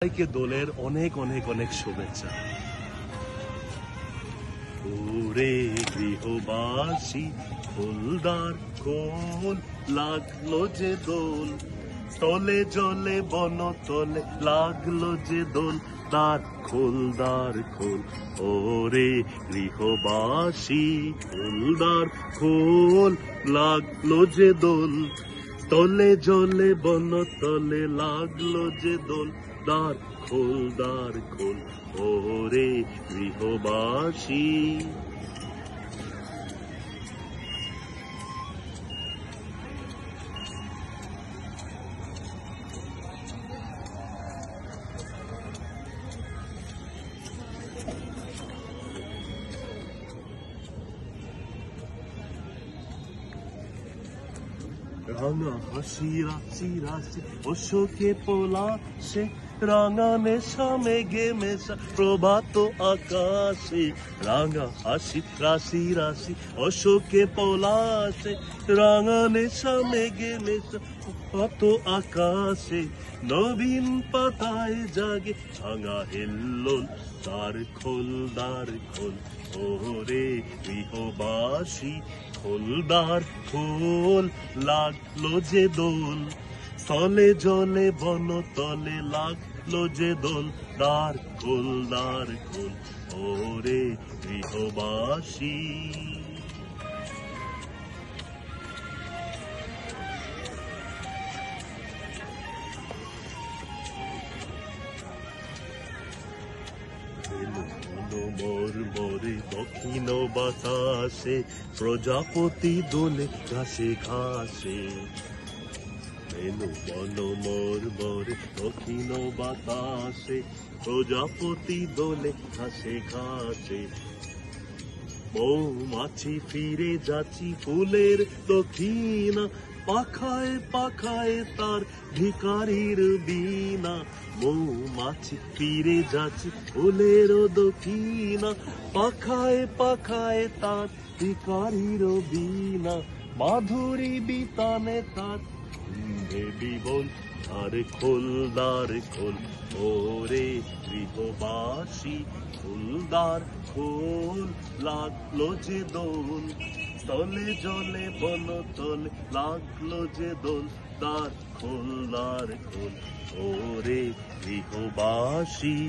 সবাইকে দোলের অনেক অনেক অনেক শুভেচ্ছা। ওরে গৃহবাসী ফুলদার খোল, লাগলো যে দোল, তলে জলে বন তলে লাগলো যে দোল, দ্বার খোল দ্বার খোল। ওরে গৃহবাসী ফুলদার খোল, লাগলো যে দোল, তলে জলে বন তলে লাগলো যে দোল, দ্বার খোল দ্বার খোল। ওরে গৃহবাসী। রাঙা হাসি রাশি রাশি অশোকে পলাশে, রাঙা নেশা মেঘে মেশা প্রভাত আকাশে। রাঙা হাসি রাশি রাশি অশোকে পলাশে, রাঙা নেশা মেঘে মেশা প্রভাত আকাশে। নবীন পাতায় জাগে ভাঙা হিল্লোল, দ্বার খোল দ্বার খোল। ওরে গৃহবাসী খোল দ্বার খোল, লাগলো যে দোল, তলে জলে বন তলে লাগলো যে দোল, দ্বার খোল দ্বার খোল। ওরে গৃহবাসী। মোর মোরে দক্ষিণ বাতাসে, প্রজাপতি দোলে ঘাসে ঘাসে। মেনু বন মোর মোরে দক্ষিণ বাতাসে, প্রজাপতি দোলে ঘাসে ঘাসে। মৌমাছি ফিরে যাচ্ছি ফুলের দক্ষিণা, পাখায় পাখায় তার ভিখারির বীণা। মৌমাছি ফিরে যাচ্ছি ফুলের দক্ষিণা, পাখায় পাখায় তার ভিখারির বীণা। মাধুরী বিতানে তার দেবী বল, দ্বার খোল দ্বার খোল। ওরে গৃহবাসী খোল দ্বার খোল, লাগলো যে দোল, তলে জলে বন তলে লাগলো যে দোল, দ্বার খোল দ্বার খোল। ওরে গৃহবাসী।